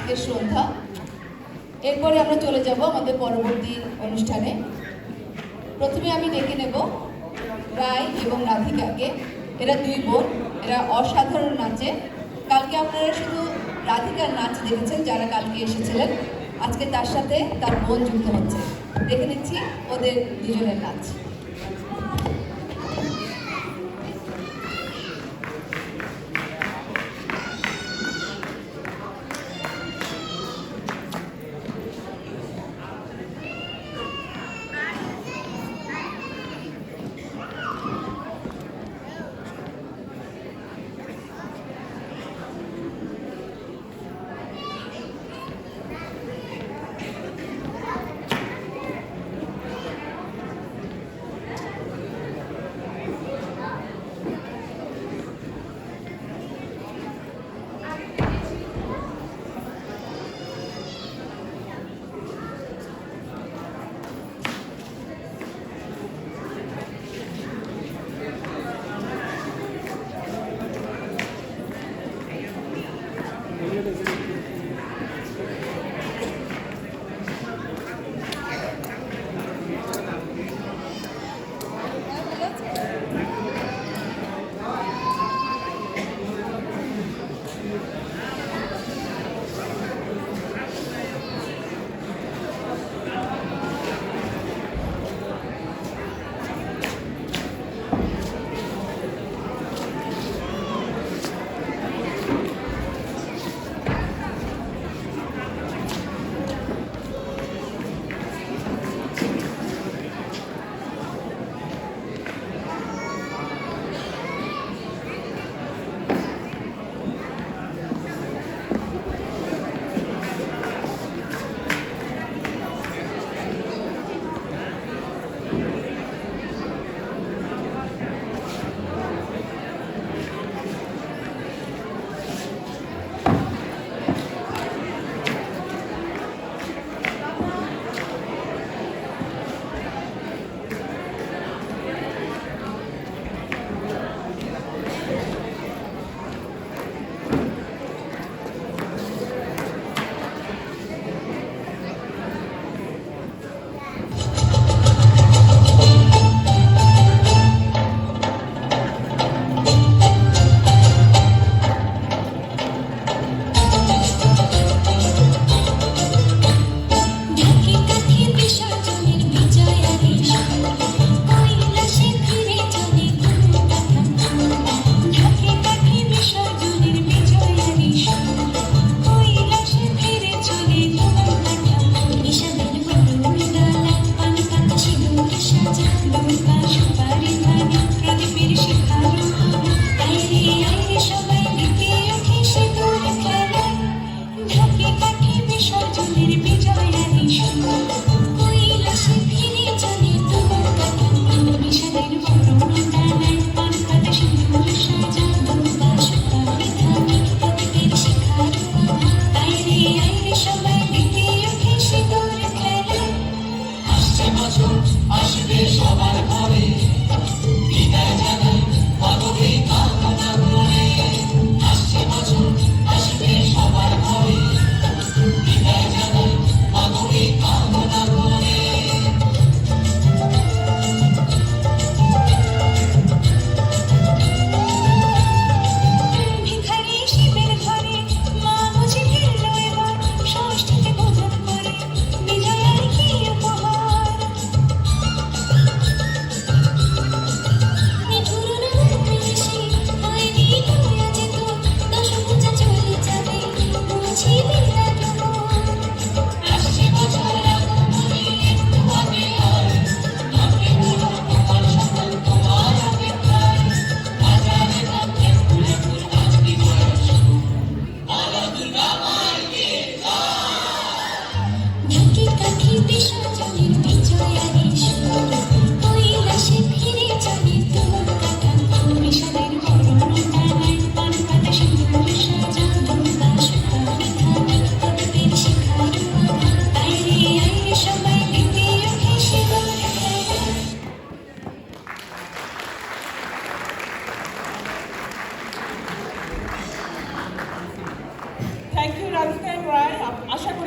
আজকের সন্ধ্যা। এরপরে আমরা চলে যাব আমাদের পরবর্তী অনুষ্ঠানে। প্রথমে আমি ডেকে নেব রায় এবং রাধিকাকে। এরা দুই বোন, এরা অসাধারণ নাচে। কালকে আপনারা শুধু রাধিকার নাচ দেখেছেন যারা কালকে এসেছিলেন, আজকে তার সাথে তার বোন যুক্ত হচ্ছে। দেখে নিচ্ছি ওদের দুজনের নাচ। কামনা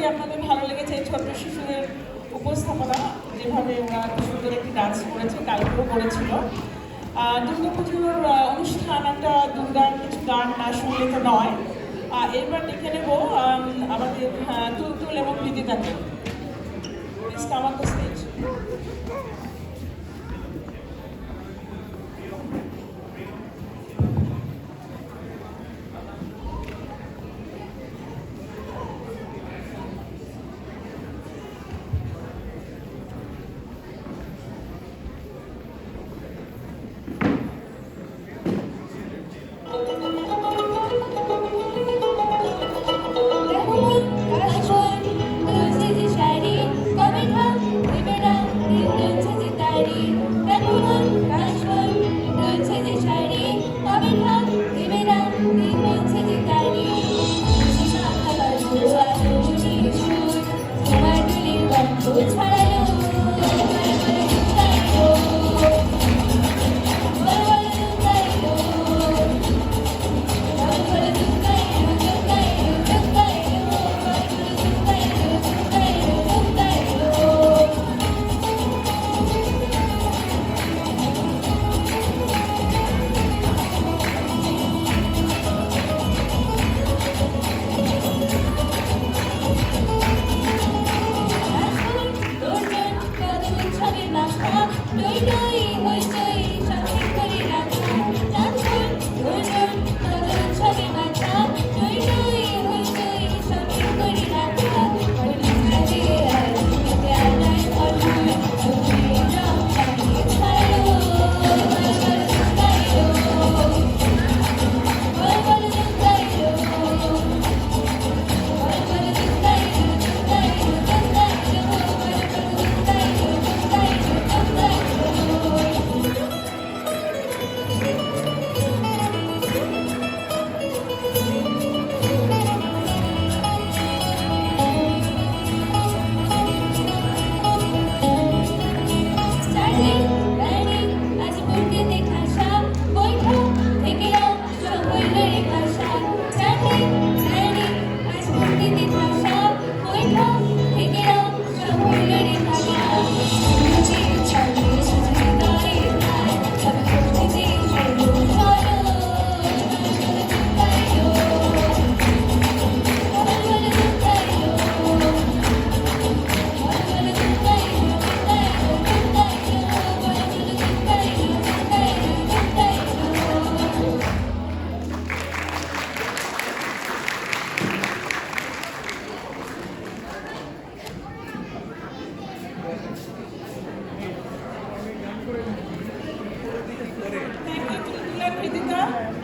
করি আপনাদের ভালো লেগেছে এই ছোট্ট শিশুদের উপস্থাপনা, যেভাবে ওরা সুন্দর একটি ডান্স করেছে, কালকেও করেছিল। দুর্গাপুজোর অনুষ্ঠান একটা দুর্গার কিছু গান না শুনলে তো নয়। এবার দেখে নেব আমাদের তুলতুল এবং কৃতিকাকে। Please come on the stage.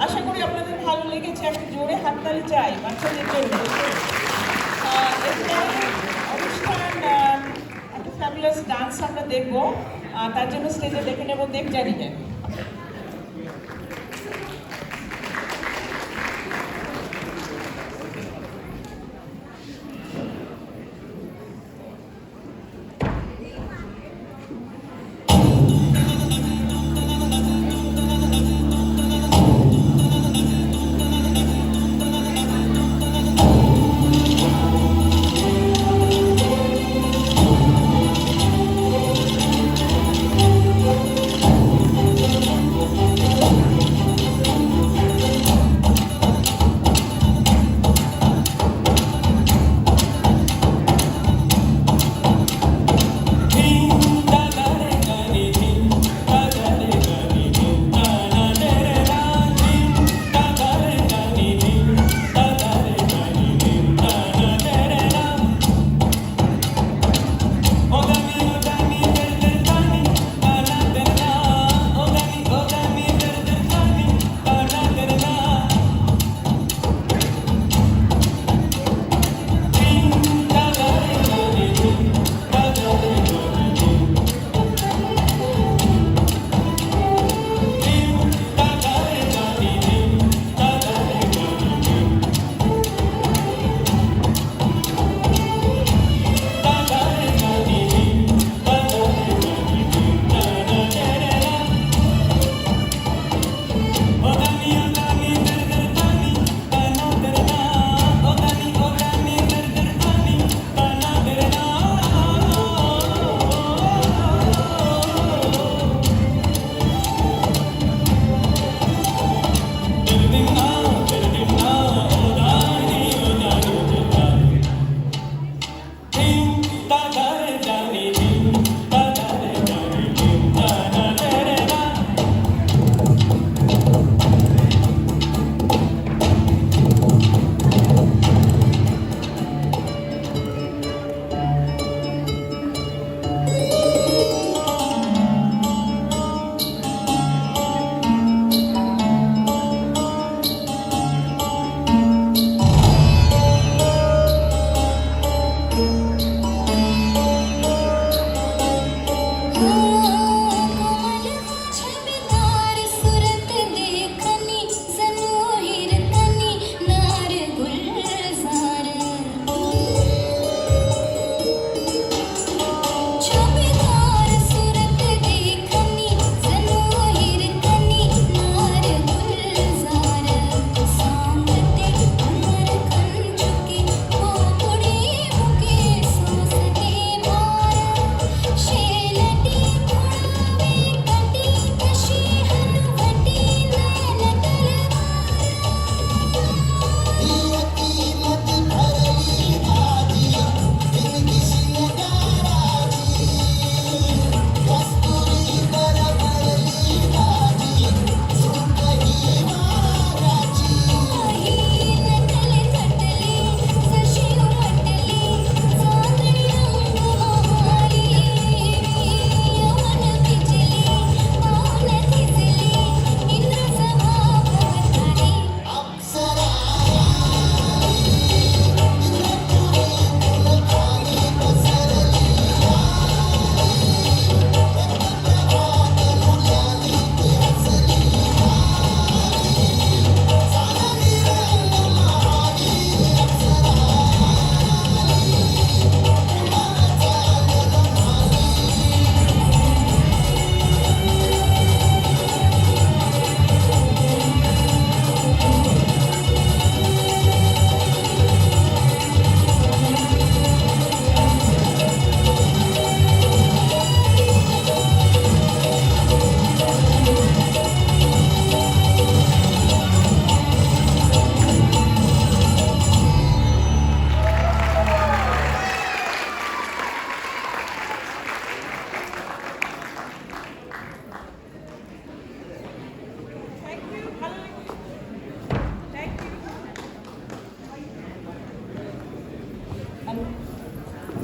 আশা করি আপনাদের ভালো লেগেছে। একটু জোরে হাততালি চাই বাচ্চাদের জন্য। অনুষ্ঠান একটা ফ্যাবুলাস ডান্স আমরা দেখবো, তার জন্য স্টেজে দেখে নেব দেবযানীকে।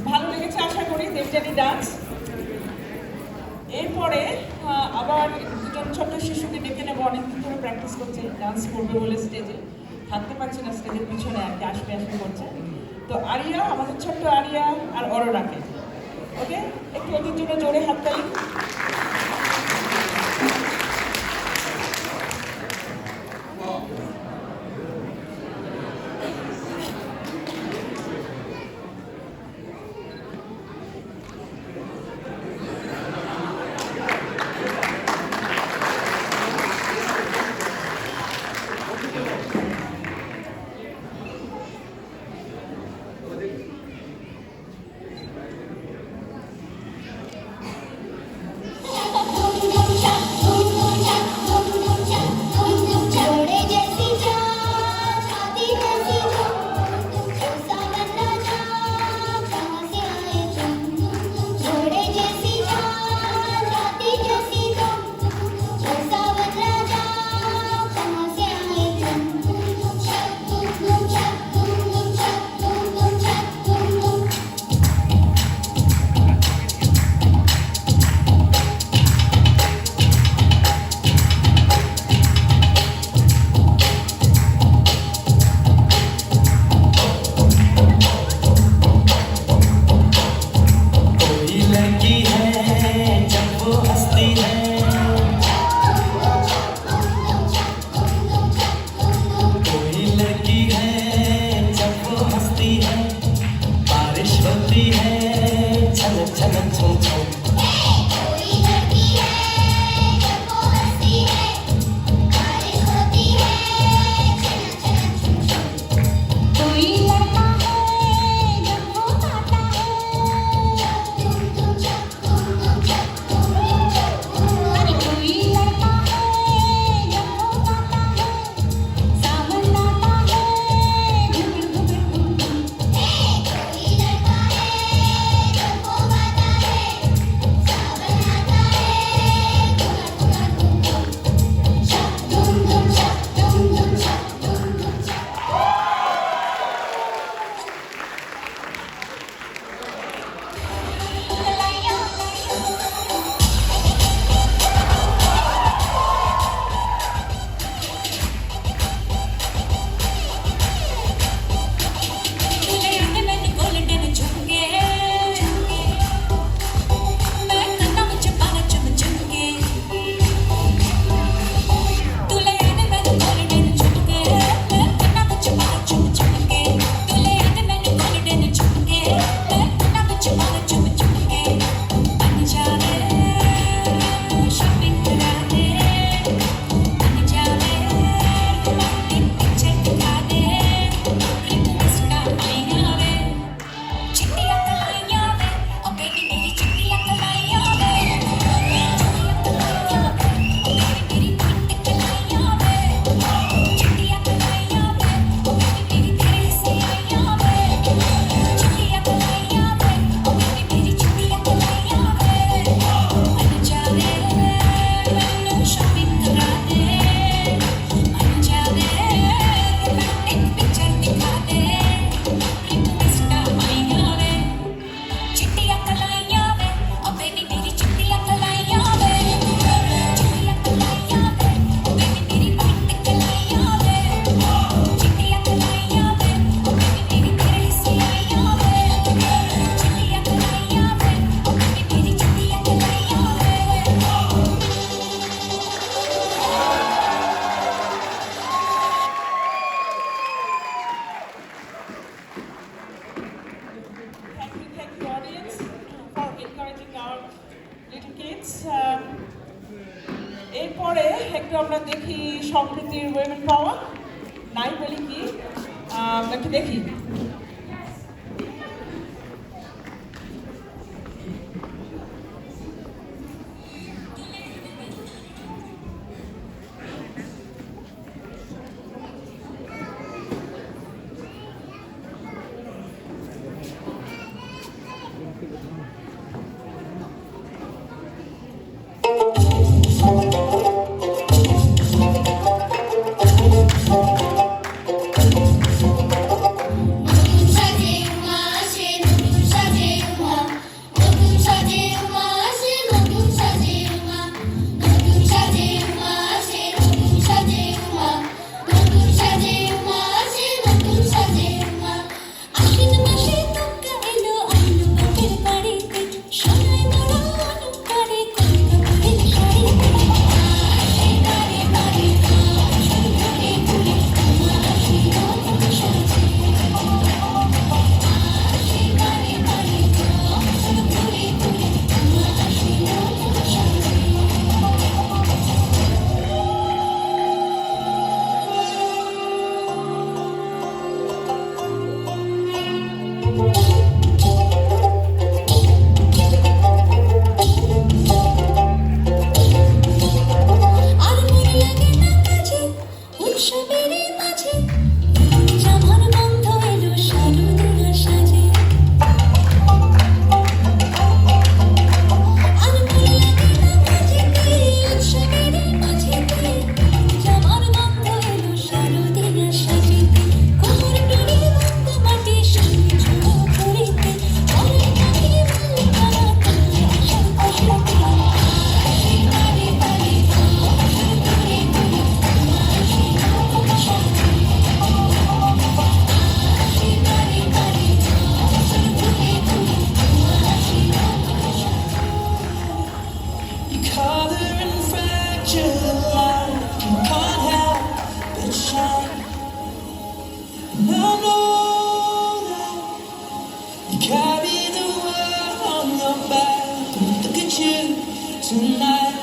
ভালো লেগেছে আশা করি দেবযানী ডান্স। এরপরে আবার দুজন ছোট্ট শিশুকে ডেকে নেবো, অনেকদিন ধরে প্র্যাকটিস করছে, ডান্স করবে বলে স্টেজে থাকতে পারছে না, স্টেজের পিছনে আর কি আসবে করছে। তো আরিয়া, আমাদের ছোট্ট আরিয়া আর অরোরাকে, ওকে একটু ওদের জন্য জোরে হাততালি। এরপরে একটু আমরা দেখি সম্প্রীতির উইমেন পাওয়ার নাই বলি কি একটু দেখি। tonight.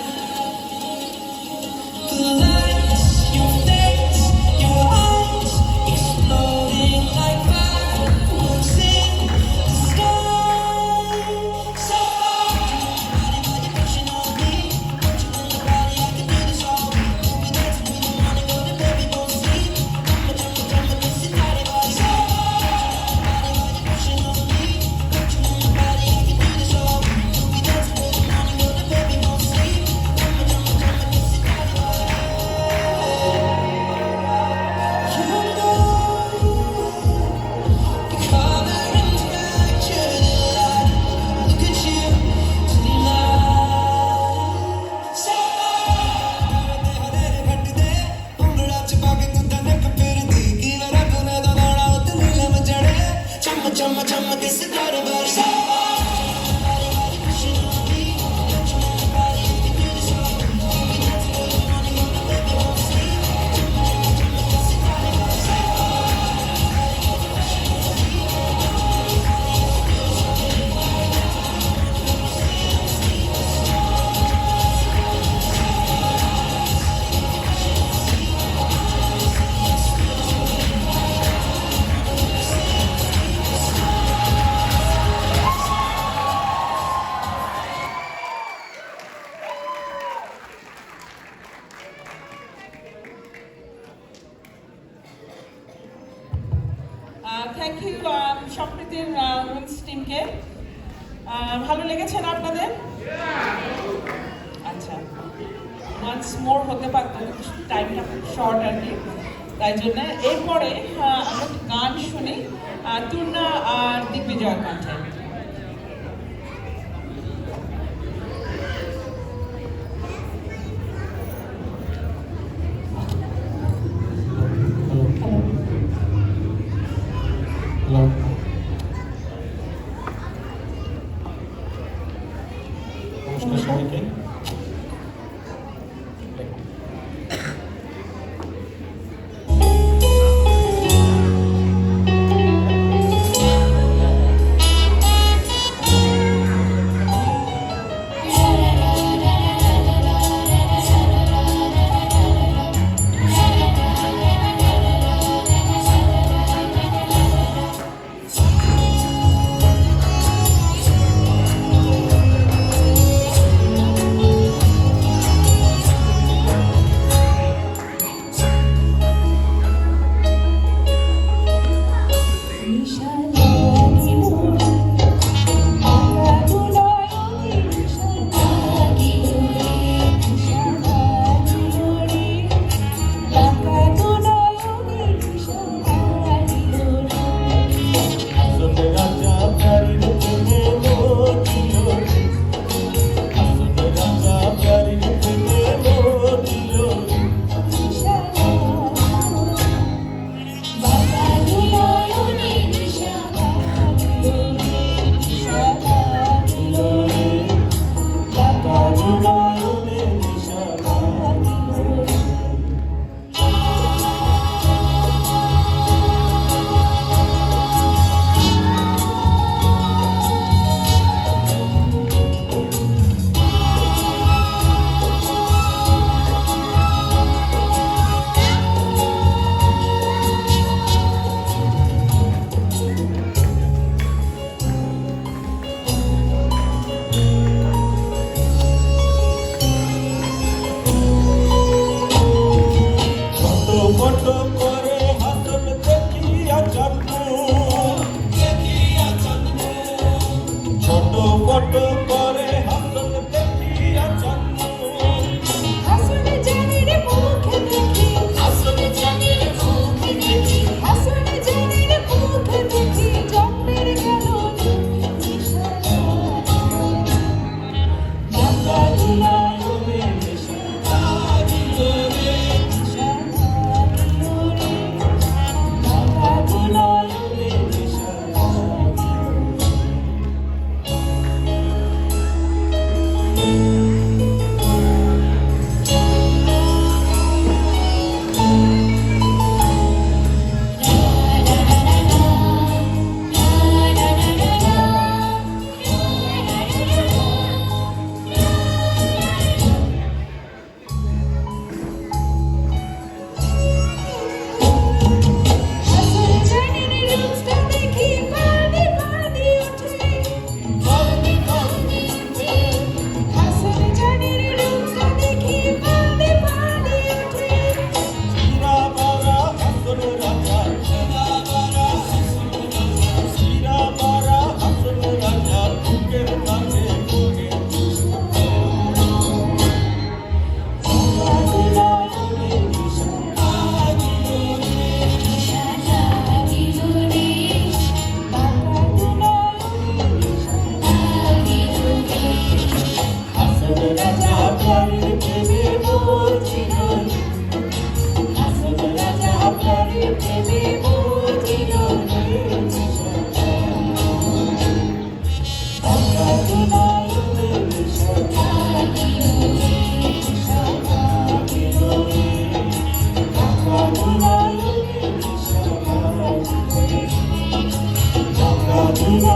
The lights, your face, your eyes, exploding like fireworks in the sky. So body, body pushing on me, put you on your body, I can do this all week. We dance through the morning, go to bed, we won't sleep. Jump, jump, jump, this is body, body. So body, body pushing on me, put you on your body, I can do this all week. We dance through the morning, go to bed, we won't sleep. Jump, jump, jump, this is body, body. You know, color and fracture the light. Look at you tonight. So फटदे उंगला चपा के तू धनक फिरदी की मेरा तूने तो दौड़ा उत नीलम जड़े चम चम चम के सितारे बरसे बारी बारी खुशी होती चुन बारी की दिल सोती that's what you want to go baby won't sleep चम चम के सितारे बरसे থ্যাংক ইউ সম্প্রীতির উইংস টিমকে। ভালো লেগেছে না আপনাদের? আচ্ছা, ওয়ান্স মোর হতে পারতো, টাইমটা খুব শর্ট আর কি, তাই জন্য। এরপরে আমরা একটু গান শুনি তুর্না আর দিগ্বিজয়ের কণ্ঠে। হ্যালো, নমস্কার সবাইকে।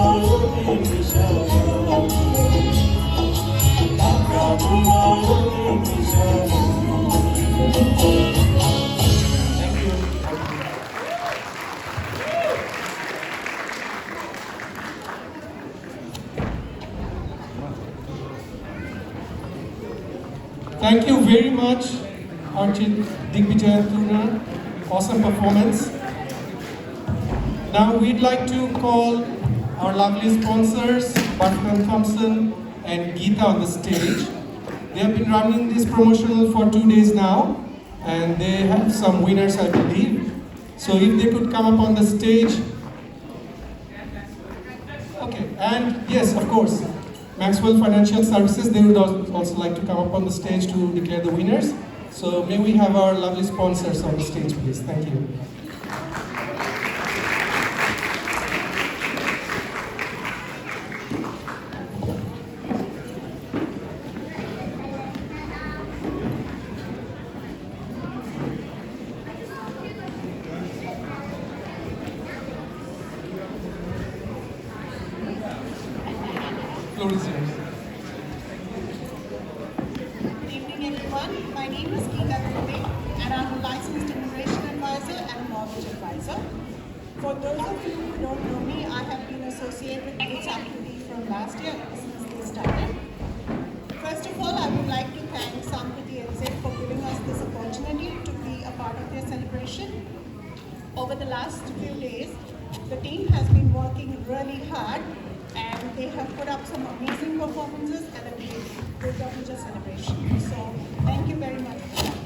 নয়নে মিশা টাকা নয়নে মিশা Thank you. Thank you very much, Archit Digvijay Tuna. Awesome performance. Now we'd like to call our lovely sponsors, Bartman Thompson and Geeta on the stage. They have been running this promotional for 2 days now, and they have some winners, I believe. So if they could come up on the stage. Okay, and yes, of course, Maxwell Financial Services, they would also like to come up on the stage to declare the winners. So may we have our lovely sponsors on the stage, please. Thank you. Floor is yours. Good evening, everyone. My name is Geeta Dubey, and I'm a licensed immigration advisor and mortgage advisor. For those of you who don't know me, I have been associated with Sampriti from last year since they started. First of all, I would like to thank Sampriti and Zip for giving us this opportunity to be a part of their celebration. Over the last few days, the team has been working really hard, and they have put up some amazing performances and a great Durga Puja celebration. So thank you very much for that.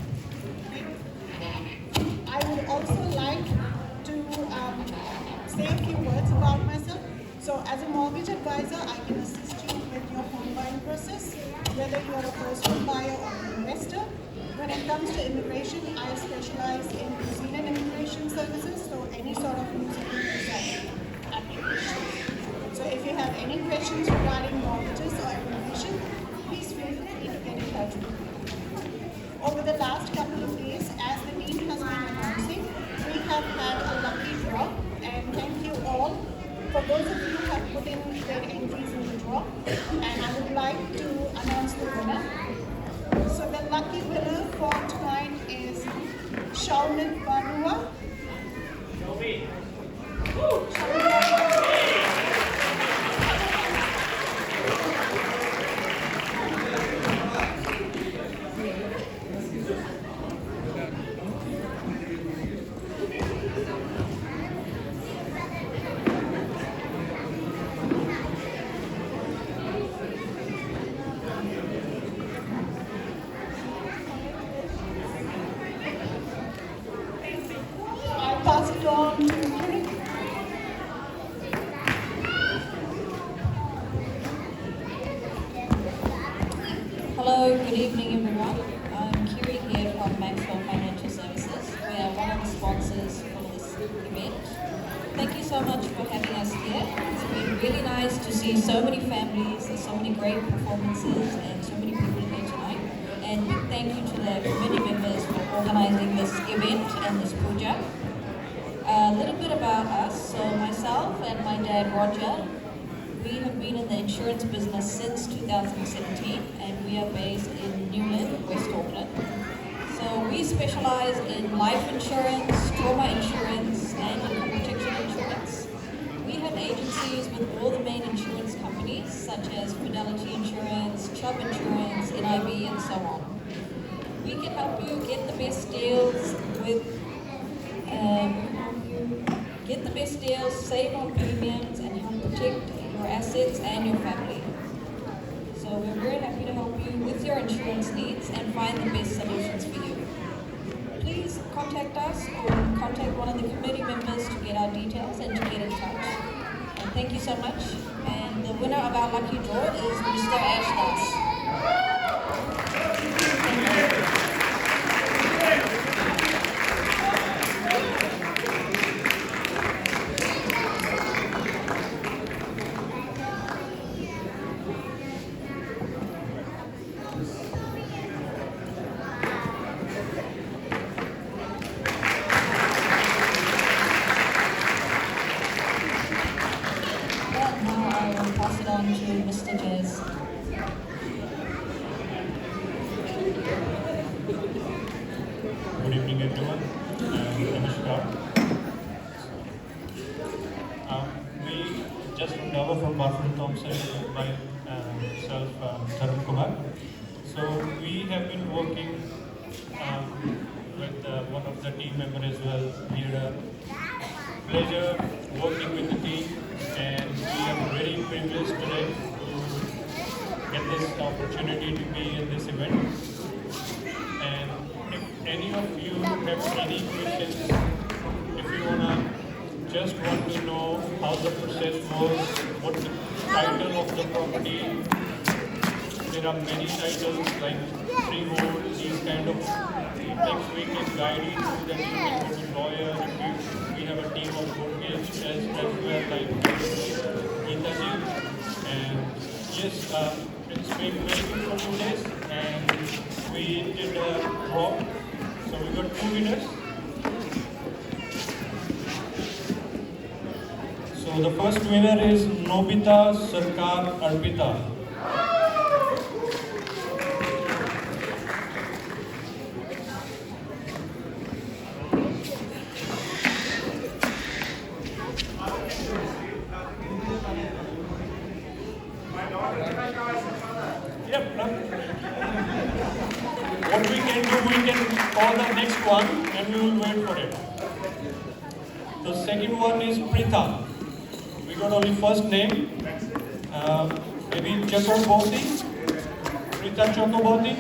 I would also like to say a few words about myself. So as a mortgage advisor, I can assist you with your home buying process, whether you are a first-home buyer or an investor. When it comes to immigration, I specialize in New Zealand immigration services, so any sort of New Zealand visa application. So if you have any questions regarding mortgages or immigration, please feel free to get in touch with me. Over the last couple of days, as the team has been announcing, we have had a lucky draw, and thank you all for those of you who have put in their entries in the draw. And I would like to announce the winner. So the lucky winner for tonight is Shaunit Barua. I'll pass it on to Kirit. Hello, good evening everyone. I'm Kiri here from Maxwell Financial Services. We are one of the sponsors for this event. Thank you so much for having us here. It's been really nice to see so many families, and so many great performances, and so many people here tonight. And big thank you to the committee members for organizing this event and this puja. A little bit about us. So myself and my dad Roger, we have been in the insurance business since 2017, and we are based in Newland, West Auckland. So we specialize in life insurance, trauma insurance, and income protection insurance. We have agencies with all the main insurance companies, such as Fidelity Insurance, Chubb Insurance, NIB, and so on. We can help you get the best deals save on premiums, and help protect your assets and your family. So we're very happy to help you with your insurance needs and find the best solutions for you. Please contact us or contact one of the committee members to get our details and to get in touch. And thank you so much. And the winner of our lucky draw is Mr. Ash Das. Well, now I will pass it on to Mr. Jez. Good evening, everyone. Namaskar. We just moved over from Barton Thompson by myself, Tarun Kumar. So we have been working with one of the team members as well. We had a pleasure working with the team, and we are very privileged today to get this opportunity to be in this event. And if any of you have any questions, if you just want to know how the process was, what the title of the property, there are many titles like freehold, these kind of things we can guide you through, that you can go to lawyer, we have a team of mortgage as well, like Geeta ji. And yes, it's been very good for 2 days, and we did a draw, so we got 2 winners. So the first winner is Nobita Sarkar Arpita. Yep. What we can do, we can call the next one and we will wait for it. The second one is Pritha. We got only first name. Maybe Chakraborty. Pritha Chakraborty.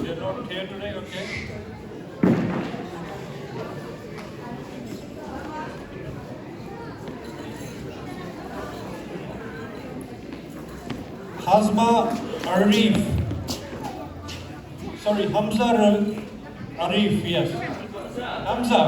They're not here today, okay. Hazma Arif. Sorry, Hamza Arif, yes. Hamza.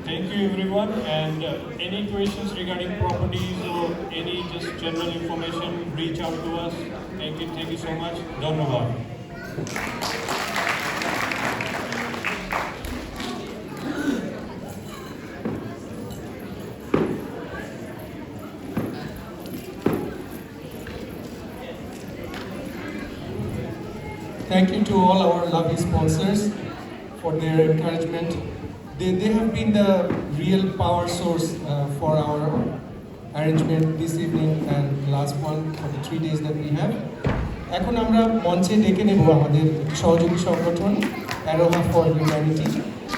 Thank you everyone, and any questions regarding properties or any just general information, reach out to us. Thank you so much. Dhanyavad. Thank you to all our lovely sponsors for their encouragement. They have been the real power source for our arrangement this evening and last one for the 3 days that we have. এখন আমরা মঞ্চে ডেকে নেব আমাদের সহযোগী সংগঠন অ্যারোহা for humanity.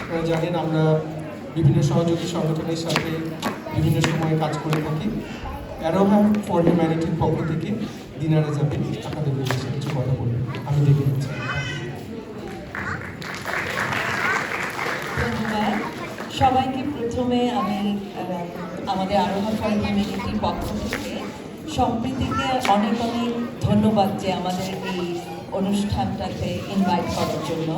আপনারা জানেন আমরা বিভিন্ন সহযোগী সংগঠনের সাথে বিভিন্ন সময় কাজ করে থাকি। অ্যারোহা ফর হিউম্যানিটির পক্ষ থেকে দিনারা যাবেন আপনাদের উদ্দেশ্যে কিছু কথা বলবেন। আমি ডেকে নিচ্ছি। সবাইকে প্রথমে আমি আমাদের আরোহা ফর হিউম্যানিটির পক্ষ থেকে সম্প্রীতিকে অনেক অনেক ধন্যবাদ যে আমাদের এই অনুষ্ঠানটাতে ইনভাইট করার জন্য।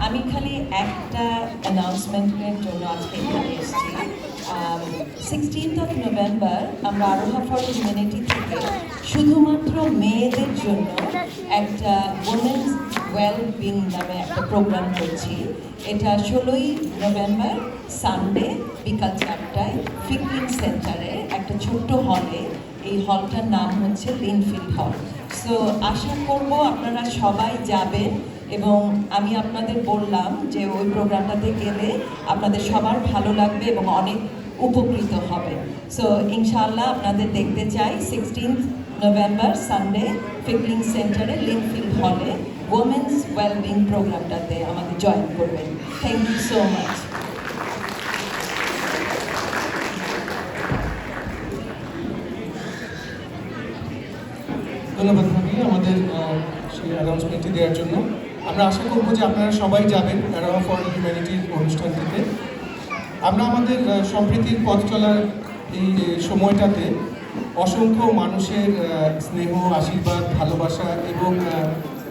আমি খালি একটা অ্যানাউন্সমেন্টের জন্য আজকে এখানে এসেছি। 16th নভেম্বর আমরা আরোহা ফর হিউম্যানিটি থেকে শুধুমাত্র মেয়েদের জন্য একটা ওমেন্স ওয়েলবিং নামে একটা প্রোগ্রাম করছি। এটা 16ই নভেম্বর সানডে বিকাল 4টায় ফিকলিং সেন্টারে একটা ছোট্ট হলে। এই হলটার নাম হচ্ছে লিনফিল্ড হল। সো আশা করব আপনারা সবাই যাবেন এবং আমি আপনাদের বললাম যে ওই প্রোগ্রামটাতে গেলে আপনাদের সবার ভালো লাগবে এবং অনেক উপকৃত হবে। সো ইনশাআল্লাহ আপনাদের দেখতে চাই 16th নভেম্বর সানডে ফিকলিং সেন্টারে লিনফিল্ড হলে ওমেন্স ওয়েলবিং প্রোগ্রামটাতে আমাদের জয়েন করবেন। Thank you so much. ধন্যবাদ ভাবি আমাদের সেই অ্যানাউন্সমেন্টটি দেওয়ার জন্য। আমরা আশা করব যে আপনারা সবাই যাবেন অ্যারোয়া ফর হিউম্যানিটির অনুষ্ঠানটিতে। আমরা আমাদের সম্প্রীতির পথ চলার এই সময়টাতে অসংখ্য মানুষের স্নেহ, আশীর্বাদ, ভালোবাসা এবং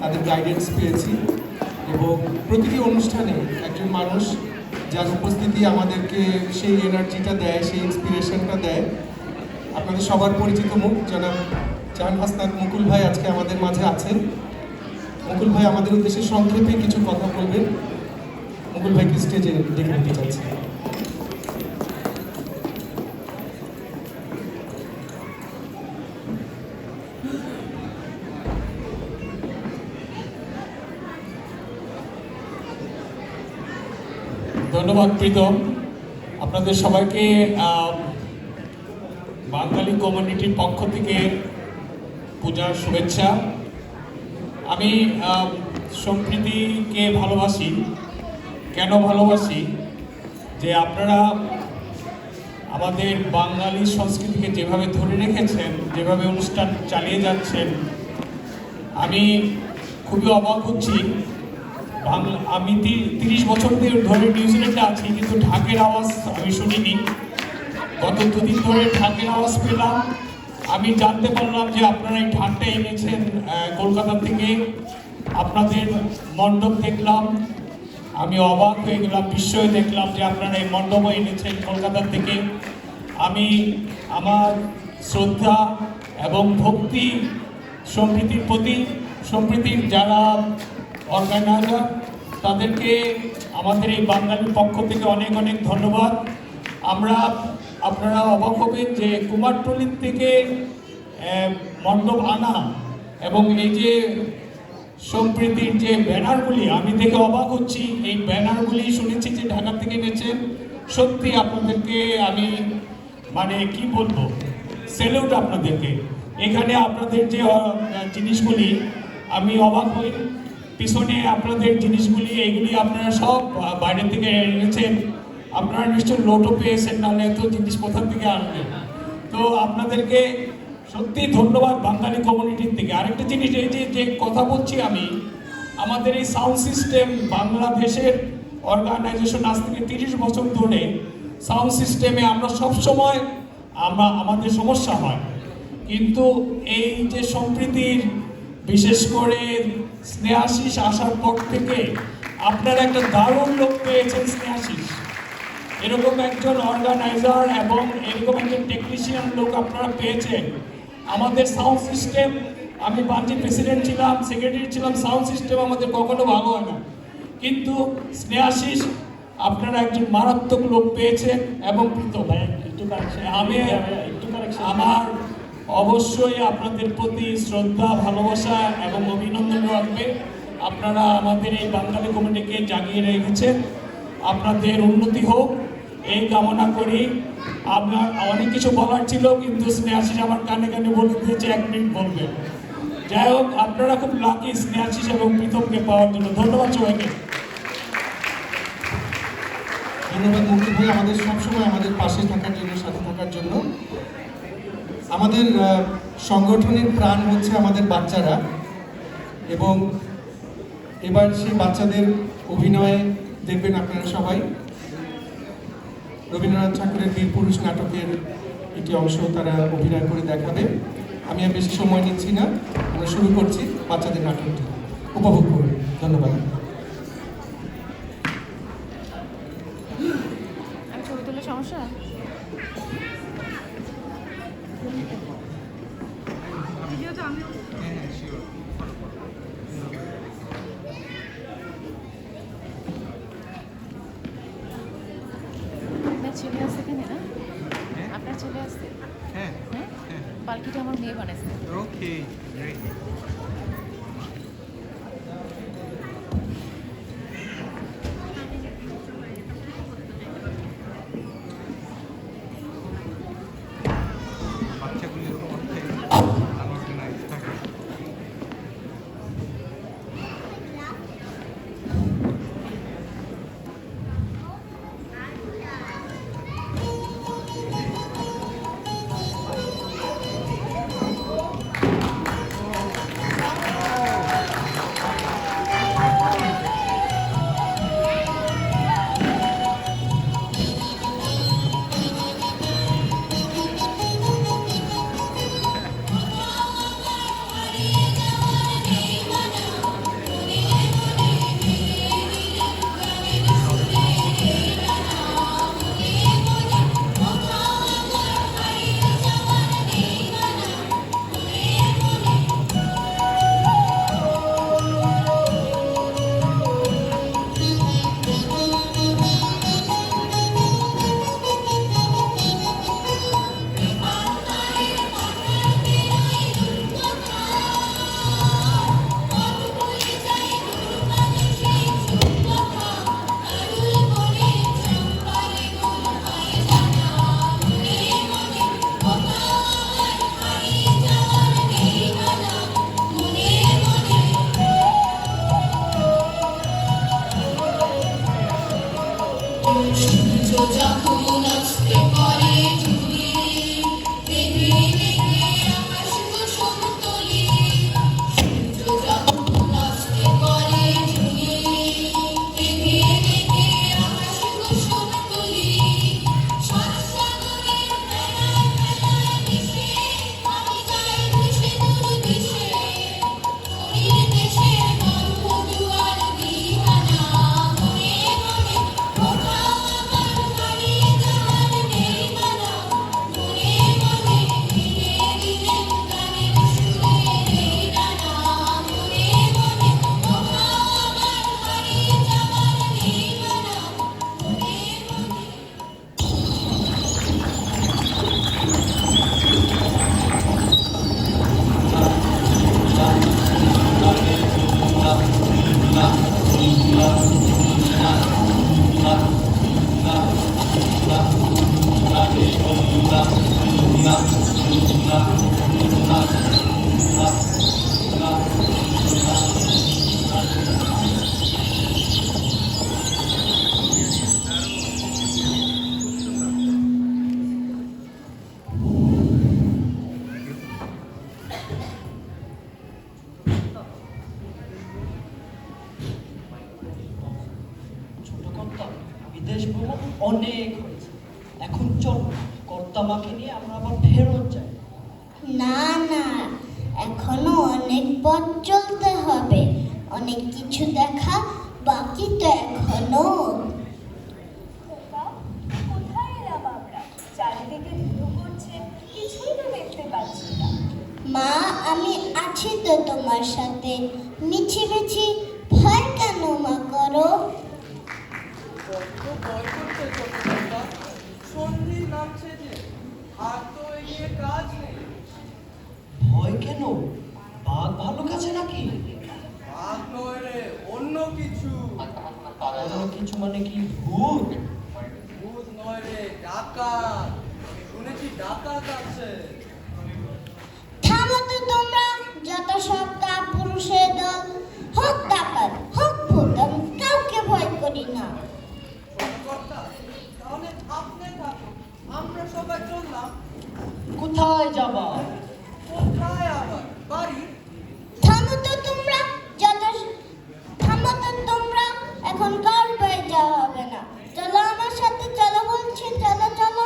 তাদের গাইডেন্স পেয়েছি, এবং প্রতিটি অনুষ্ঠানে একজন মানুষ যার উপস্থিতি আমাদেরকে সেই এনার্জিটা দেয়, সেই ইন্সপিরেশনটা দেয়। আপনাদের সবার পরিচিত মুখ জনাব জাহান হাসনাত মুকুল ভাই আজকে আমাদের মাঝে আছেন। মুকুল ভাই আমাদের উদ্দেশ্যে সংক্ষেপে কিছু কথা বলবেন। মুকুল ভাইকে স্টেজে ডেকে নিতে চাচ্ছি। ধন্যবাদ প্রীতম। আপনাদের সবাইকে বাঙালি কমিউনিটির পক্ষ থেকে পূজার শুভেচ্ছা। আমি সম্প্রীতিকে ভালোবাসি। কেন ভালোবাসি? যে আপনারা আমাদের বাঙালি সংস্কৃতিকে যেভাবে ধরে রেখেছেন, যেভাবে অনুষ্ঠান চালিয়ে যাচ্ছেন, আমি খুবই অবাক হচ্ছি। আমি 30 বছর ধরে নিউজিল্যান্ডে আছি, কিন্তু ঢাকের আওয়াজ আমি শুনিনি। গত দুদিন ধরে ঢাকের আওয়াজ পেলাম। আমি জানতে পারলাম যে আপনারা এই ঢাকটা এনেছেন কলকাতা থেকে। আপনাদের মণ্ডপ দেখলাম, আমি অবাক হয়ে গেলাম, বিস্ময়ে দেখলাম যে আপনারা এই মণ্ডপও এনেছেন কলকাতা থেকে। আমি আমার শ্রদ্ধা এবং ভক্তি সম্প্রীতির প্রতি, সম্প্রীতির যারা অর্গানাইজার তাদেরকে আমাদের এই বাঙালির পক্ষ থেকে অনেক অনেক ধন্যবাদ। আপনারা অবাক হবেন যে কুমারটুলির থেকে মণ্ডপ আনা এবং এই যে সম্প্রীতির যে ব্যানারগুলি, আমি দেখে অবাক হচ্ছি। এই ব্যানারগুলি শুনেছি যে ঢাকা থেকে এনেছেন। সত্যি আপনাদেরকে আমি কি বলবো, স্যালুট আপনাদেরকে। এখানে আপনাদের যে জিনিসগুলি আমি অবাক হই। পিছনে আপনাদের জিনিসগুলি, এইগুলি আপনারা সব বাইরে থেকে এনেছেন। আপনারা নিশ্চয়ই লোটো পেয়েছেন, নাহলে এত জিনিস কোথা থেকে আনবেন। তো আপনাদেরকে সত্যি ধন্যবাদ বাঙালি কমিউনিটির থেকে। আরেকটা জিনিস, এই যে কথা বলছি আমি, আমাদের এই সাউন্ড সিস্টেম বাংলাদেশের অর্গানাইজেশন আজ থেকে 30 বছর ধরে সাউন্ড সিস্টেমে আমরা সবসময় আমাদের সমস্যা হয়। কিন্তু এই যে সম্প্রীতির, বিশেষ করে স্নেহাশিস আসার পর থেকে আপনারা একটা দারুণ লোক পেয়েছেন। স্নেহাশিস এরকম একজন অর্গানাইজার এবং এরকম একজন টেকনিশিয়ান লোক আপনারা পেয়েছেন। আমাদের সাউন্ড সিস্টেম, আমি বাঞ্জি প্রেসিডেন্ট ছিলাম, সেক্রেটারি ছিলাম, সাউন্ড সিস্টেম আমাদের কখনো ভালো হয় না। কিন্তু স্নেহাশিস আপনারা একজন মারাত্মক লোক পেয়েছেন। এবং আমার অবশ্যই আপনাদের প্রতি শ্রদ্ধা, ভালোবাসা এবং অভিনন্দন রাখবে। আপনারা আমাদের এই বাঙালি কমিটিকে জাগিয়ে রেখেছেন। আপনাদের উন্নতি হোক এই কামনা করি। আপনার অনেক কিছু বলার ছিল, কিন্তু স্নেহাশিস আমার কানে কানে বলে দিয়েছে 1 মিনিট বলবেন। যাই হোক, আপনারা খুব লাকি স্নেহাশিস এবং প্রীতমকে পাওয়ার জন্য। ধন্যবাদ সবাইকে। ধন্যবাদ মুকুল ভাই, আমাদের সবসময় আমাদের পাশে থাকার জন্য, সাথে থাকার জন্য। আমাদের সংগঠনের প্রাণ হচ্ছে আমাদের বাচ্চারা, এবং এবার সেই বাচ্চাদের অভিনয়ে দেখবেন আপনারা সবাই রবীন্দ্রনাথ ঠাকুরের বীর পুরুষ নাটকের একটি অংশ তারা অভিনয় করে দেখাবে। আমি আর বেশি সময় নিচ্ছি না, আমরা শুরু করছি বাচ্চাদের নাটকটি। উপভোগ করুন। ধন্যবাদ। আমি ছবি তুললে সমস্যা? আপনার ছেলে আসছে এখানে না? আপনার ছেলে আসছে? হ্যাঁ, পালকিটা আমার মেয়ে বানাইছে। ওকে, গ্রেট। বাচ্চাগুলি এরকম অনেক আনঅর্গানাইজ থাকে। ভ্রমণ অনেক হয়েছে, এখন চল কর্তামাকে নিয়ে আমরা আবার ফেরত যাই। না না, এখনো অনেক পথ চলতে হবে, অনেক কিছু দেখা বাকি তো এখনো। কোথায় এলাম আমরা? চারিদিকে ধুলো করছে, কিছুই তো দেখতে পাচ্ছি না। মা, আমি আছি তো তোমার সাথে, মিছি মিছি ভয় কেন মা করো? সন্ধি নামছে যে, আর তো এগিয়ে কাজ নেই। ভয় কেন? বাঘ ভালুক আছে নাকি? বাঘ নয় রে, অন্য কিছু। অন্য কিছু মানে কি, ভূত? ভূত নয় রে, ডাকাত। শুনেছি ডাকাত আছে। থামো তো তোমরা, যত সব কাপুরুষের দল, হোক ডাকাত হোক ভূত, আমি কাউকে ভয় করি না। কর্তা, তাহলে আপনি থাকুন, আমরা সবাই চললাম। কোথায় যাবা? কোথায় আবার? বাড়ি। থামো তো তোমরা, থামো তো তোমরা, এখন কার বাড়ি যাওয়া হবে না। চলো আমার সাথে, চলো বলছি, চলো চলো।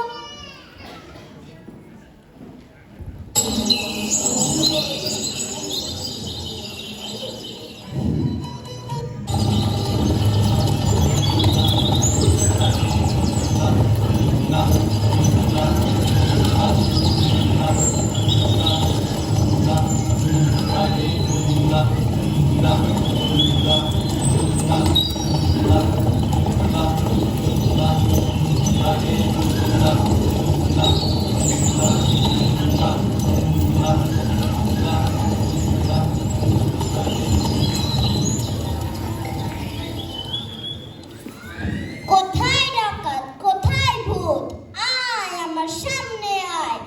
কোথায় ডাকাত, কোথায় ভূত? আয় আমার সামনে আয়,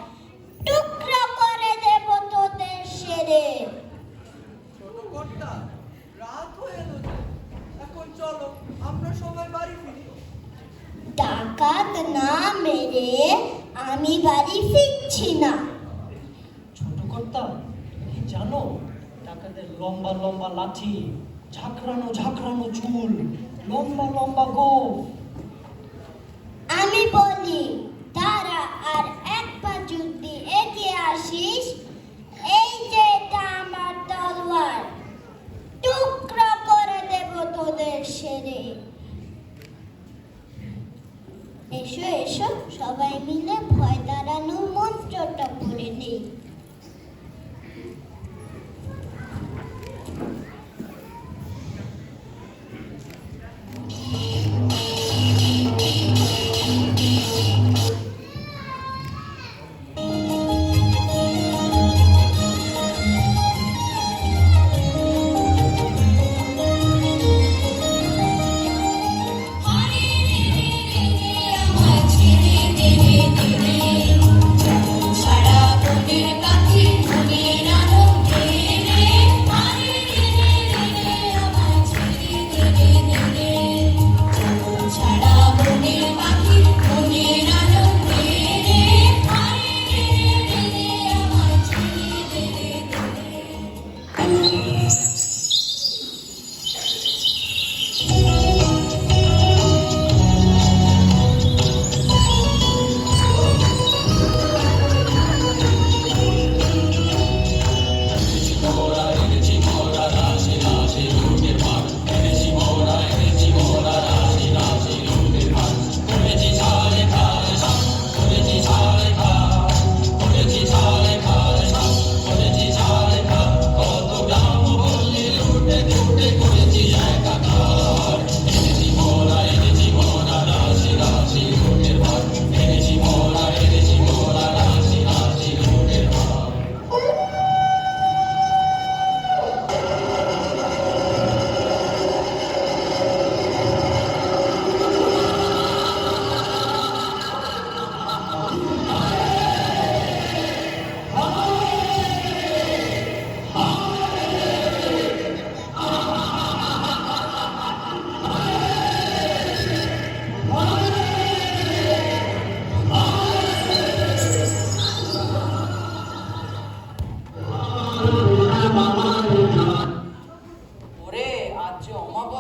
টুকরো করে দেব তোদের সেরে। ছোট কর্তা, রাত হয়ে এলো যে, এখন চলো আমরা সবাই বাড়ি ফিরি। ডাকাত না মেরে আমি বাড়ি ফিরছি না। ছোট কর্তা, তুমি কি জানো ডাকাতের লম্বা লম্বা লাঠি, ঝাঁকড়ানো ঝাঁকড়ানো চুল, লম্বা লম্বা গোঁফ? আমি বলি তারা, আর এক পা যদি এগিয়ে আসিস, এই যে এটা আমার তলোয়ার, টুকরো করে দেব তোদের সেরে। এসো এসো, সবাই মিলে ভয় দাঁড়ানোর মন্ত্রটা পড়ে নেই। সারা বনের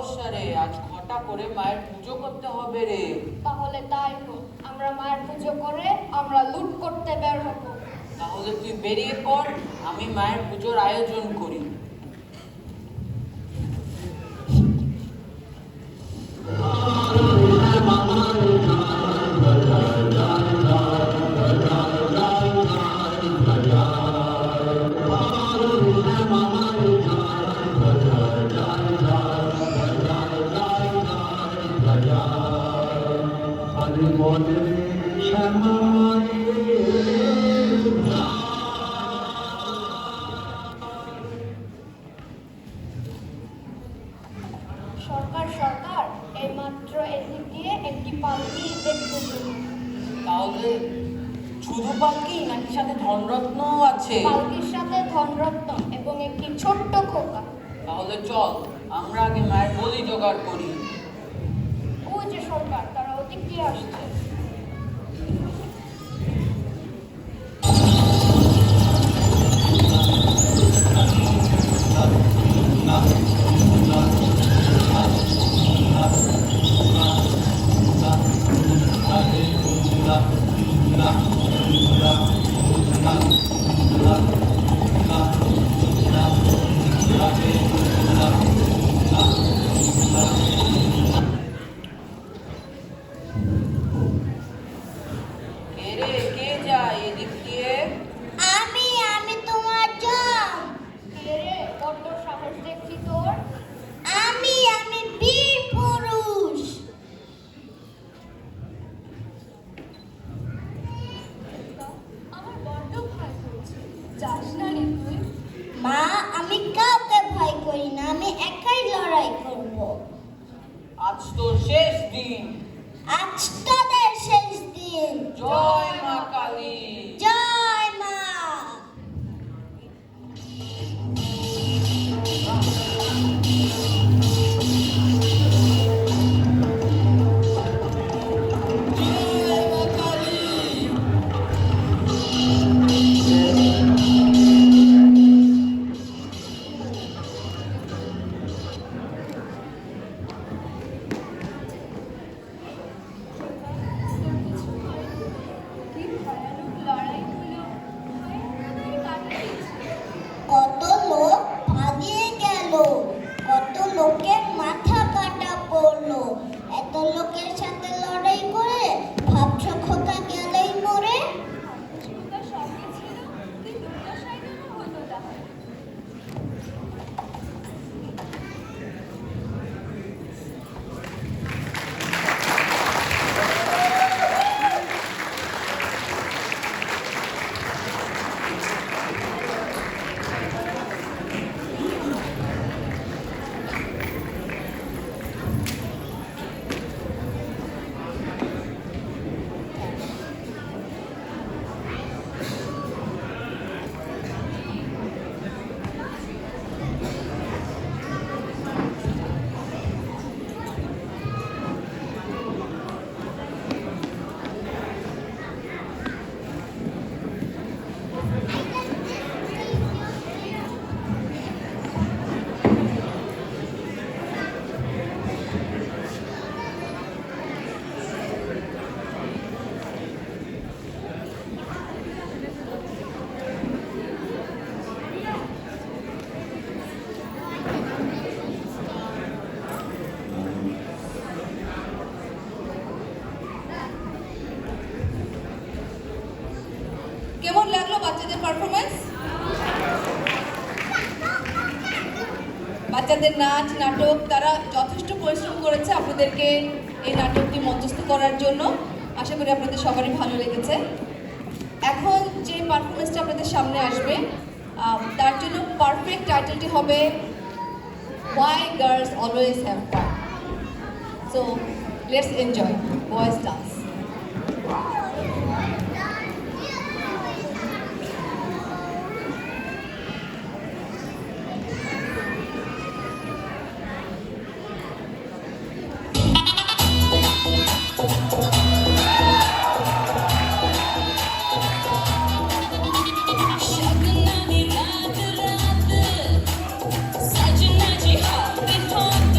সমস্যা রে, আজ ঘটা করে মায়ের পুজো করতে হবে রে। তাহলে তাই হোক, আমরা মায়ের পুজো করে আমরা লুট করতে বের হবো। তাহলে তুই বেরিয়ে পড়, আমি মায়ের পুজোর আয়োজন করি। সরকার সরকার, এইমাত্র এদিক দিয়ে একটি পালকি দেখতে পেলাম। তাহলে শুধু পালকি নাকি সাথে ধনরত্ন আছে? পালকির সাথে ধনরত্ন এবং একটি ছোট্ট খোকা। তাহলে চল আমরা আগে মায়ের বলি জোগাড় করি। ওই যে সরকার, তারা ওদিক দিয়ে আসছে। কে যায় এদিক দিয়ে? আমি তোমার জান। কে রে, বড্ড সাহস দেখছি তোর। আমি বীর পুরুষ। আমার বড্ড ভয় করছে, যাস না রে তুই। মা, আমি কাউকে ভয় করি না, আমি একাই লড়াই করব। আজ তোর শেষ দিন। আজ তোদের শেষ দিন। জয় মা কালী। জয় মা। কত লোক ভাগিয়ে গেল, কত লোকের মাথা কাটা পড়লো। এত লোকের সাথে লড়াই করে ভাবছ খোকা গেলেই মরে। কেমন লাগলো বাচ্চাদের পারফরমেন্স? বাচ্চাদের নাচ নাটক, তারা যথেষ্ট পরিশ্রম করেছে আপনাদেরকে এই নাটকটি মঞ্চস্থ করার জন্য। আশা করি আপনাদের সবারই ভালো লেগেছে। এখন যে পারফরমেন্সটা আপনাদের সামনে আসবে, তার জন্য পারফেক্ট টাইটেলটি হবে Why Girls Always Have Fun. So let's enjoy boys dance. सजना जी हाथ हाथ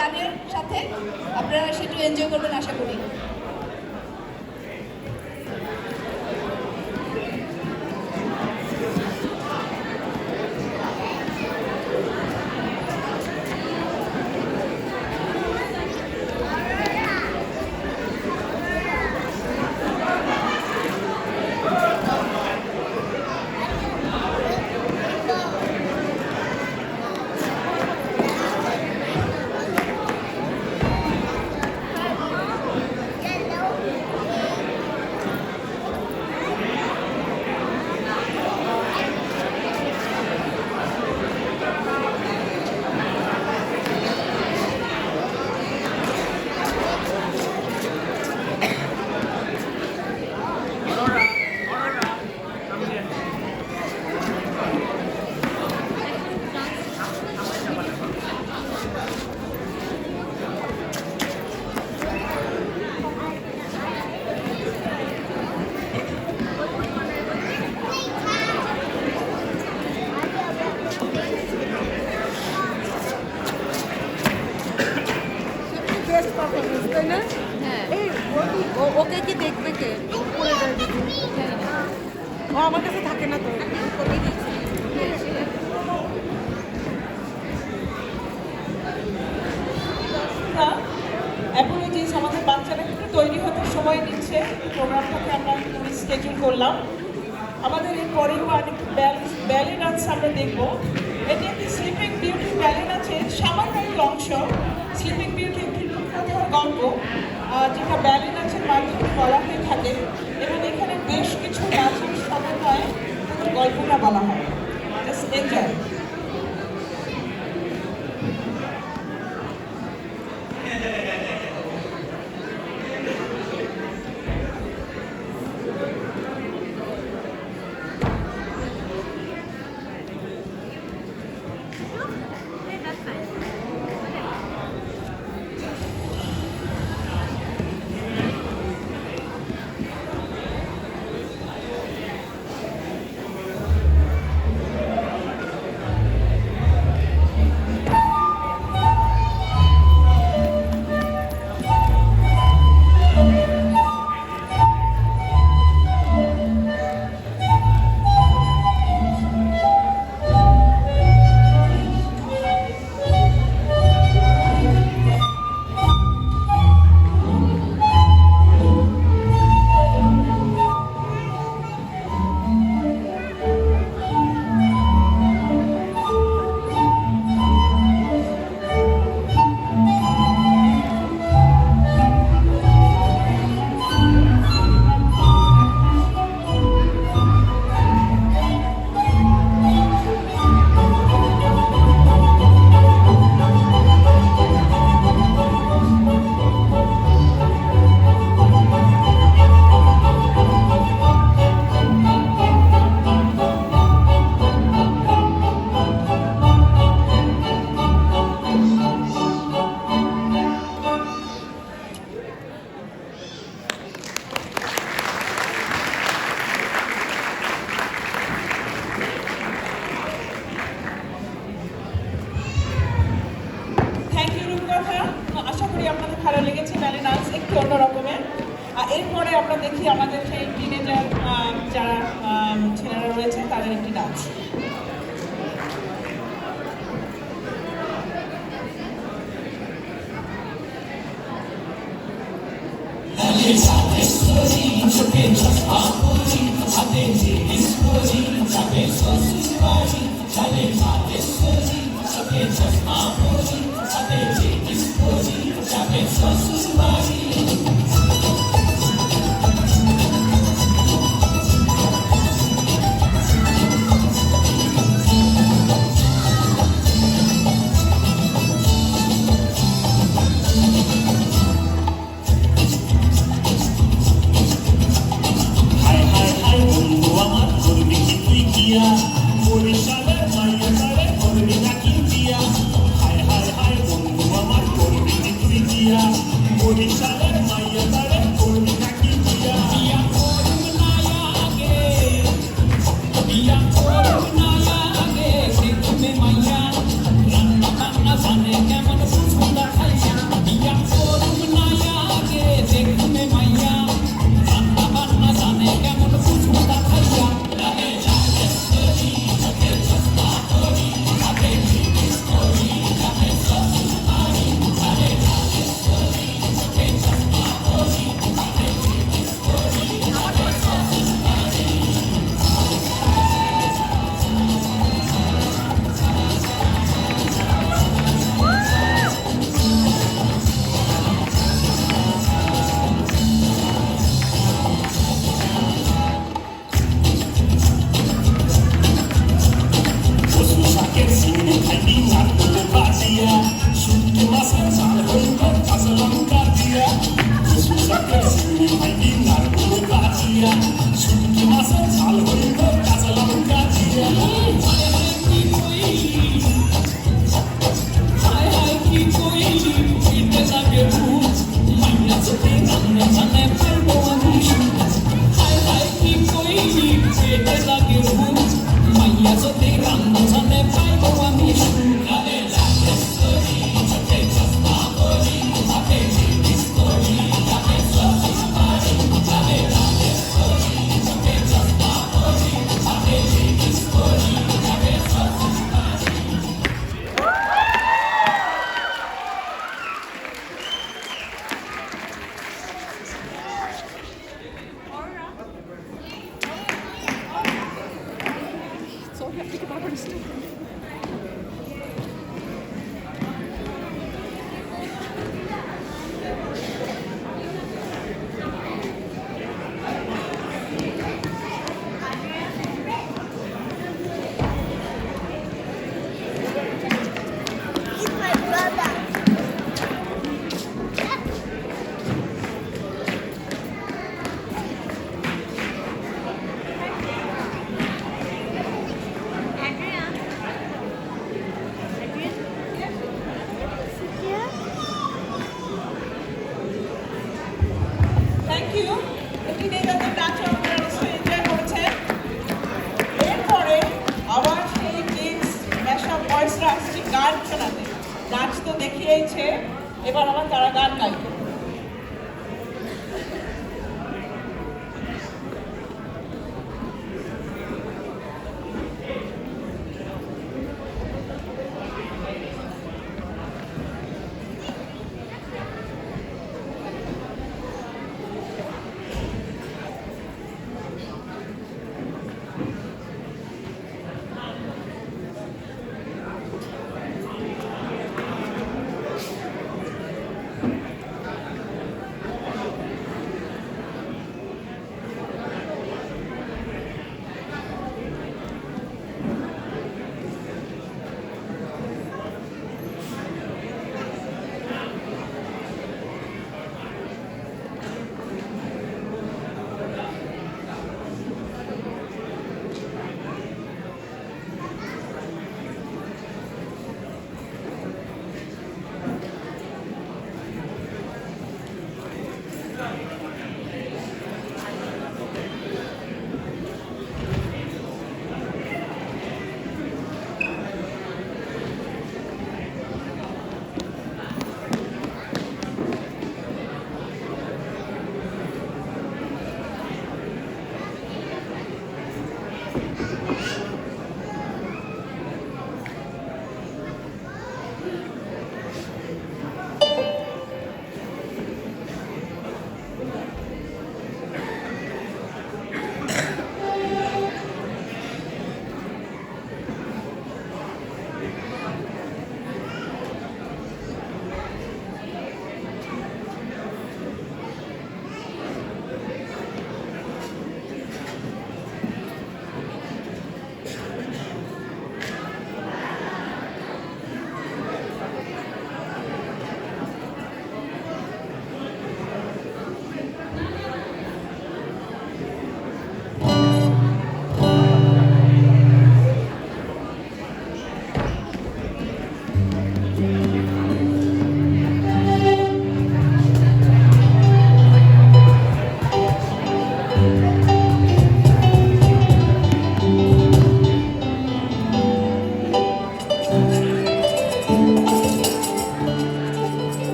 গানের সাথে আপনারা সেটা এনজয় করবেন আশা করি। ওকে কি দেখবে কে? ও আমার কাছে থাকে না তো। এখন যে আমাদের বাচ্চারা একটু তৈরি হতে সময় নিচ্ছে, প্রোগ্রামটাকে আমরা স্কেডিউল করলাম। আমাদের এর পরেও আরেকটি ব্যালে নাচ আমরা দেখবো। এটি একটি স্লিপিং বিউটি ব্যালে নাচের সামান্য একটি অংশ। স্লিপিং বিউটি একটি রূপকথার গল্প, যেটা ব্যালে নাচের মাধ্যমে বলা হয়ে থাকে এবং এখানে বেশ কিছু নাচের সমন্বয়ে গল্পটা বলা হয়। Just enjoy. আপনাদের ভালো লেগেছে। ব্যালে ডান্স একটু অন্যরকমের। এরপরে আমরা দেখি আমাদের সেই টিনেজার যারা ছেলেরা রয়েছে তাদের একটি ডান্স। Kemen মাছের ঝাল হইব কাঁচা লঙ্কা দিয়া কচু শাকের চিংড়ি ভাইটি নারকেল কাচিয়া শুটকি মাছের ঝাল হইব কাঁচা লঙ্কা দিয়া হায় হায় কি কইলি হায় হায় কি কইলি পিঠে লাগে ভূত মাইয়া চোখে রান্না জানে পারবো আমি হায় হায় কি কইলি পেটে লাগে ভূত মাইয়া চোখে রান্না জানে পারবো আমি কালে লাগে সরি চোখে চশমা পরি হাতে ডিসকরি কালে সরি পারি কালে লাগে সরি চোখে চশমা পরি হাতে ডিসকরি কালে sorry He's my brother. Thank you টিনেজারদের নাচ আপনারা নিশ্চয়ই এনজয় করেছেন এরপরে আবার সেই কিডস ন্যাশনাল বয়েজরা আসছে গান শোনাতে নাচ তো দেখিয়েছে এবার আবার তারা গান গাইবে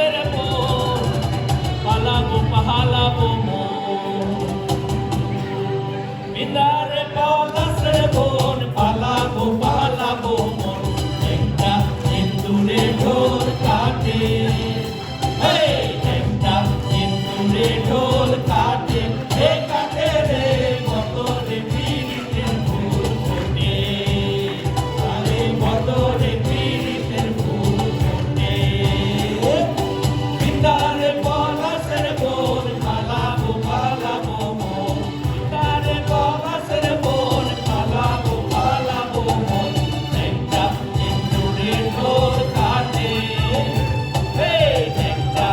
পলাশের বোন পালাবো পালাবো মন বিন্দারে পলাশের বোন পালাবো পালাবো মন একটা ইন্দুরে ঢোল কাটে একটা ইন্দুরে ঢোল কাটে এ কাটে রে বদরে পীড়িতের ফুল ফোটে আরে বদরে পীড়িতের ফুল ফোটে বিন্দারে পলাশের বোন পালাবো পালাবো মন বিন্দারে পলাশের বোন পালাবো পালাবো মন একটা ইন্দুরে ঢোল কাটে একটা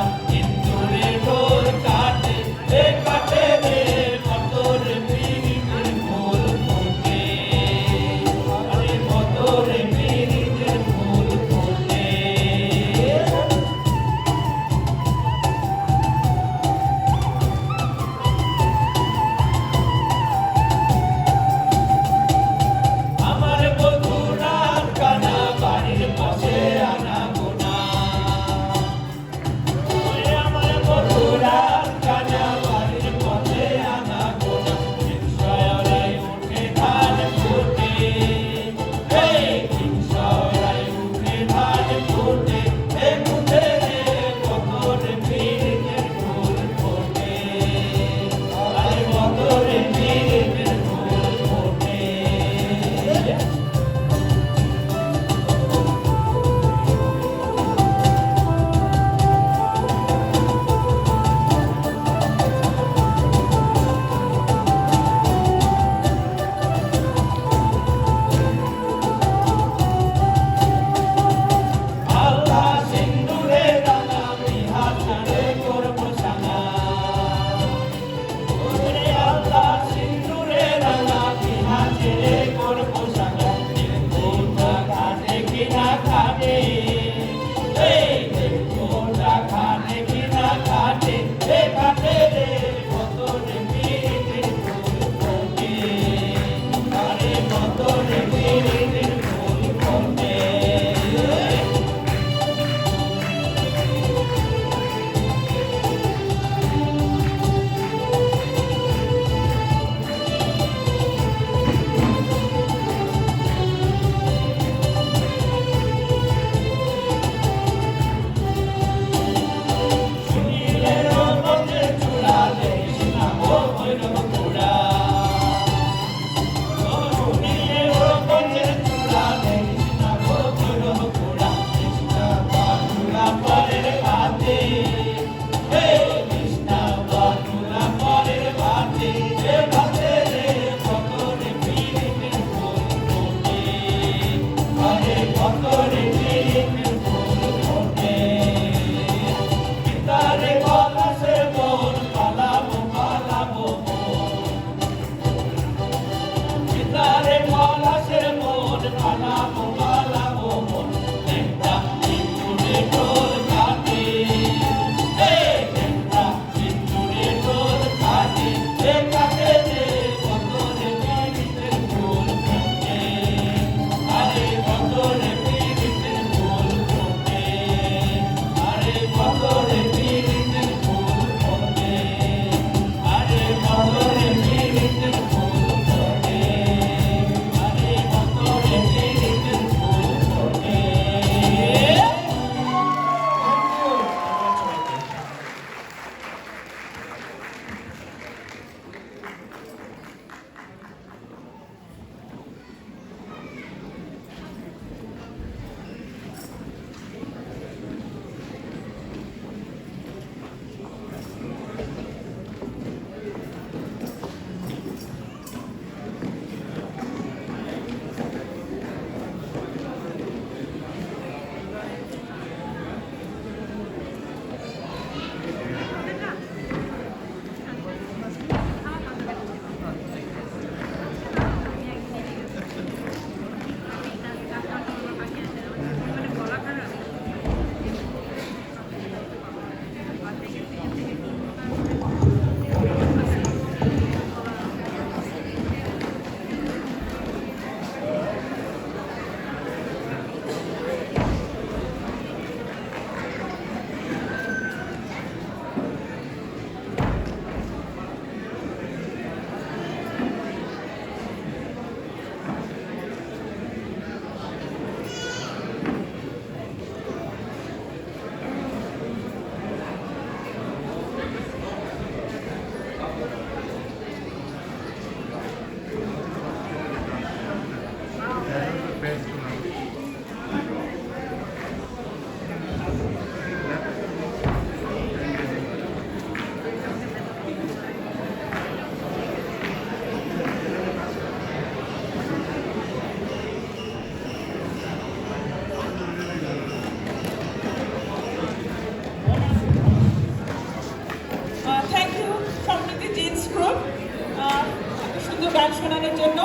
জন্য।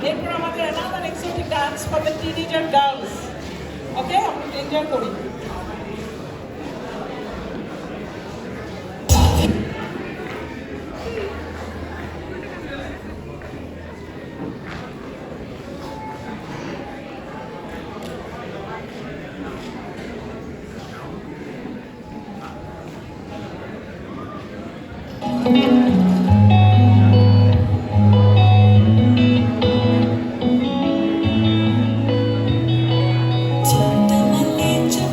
এরপর আমাদের another exotic dance for the teenager girls. ওকে, আমরা এনজয় করি। Take the money to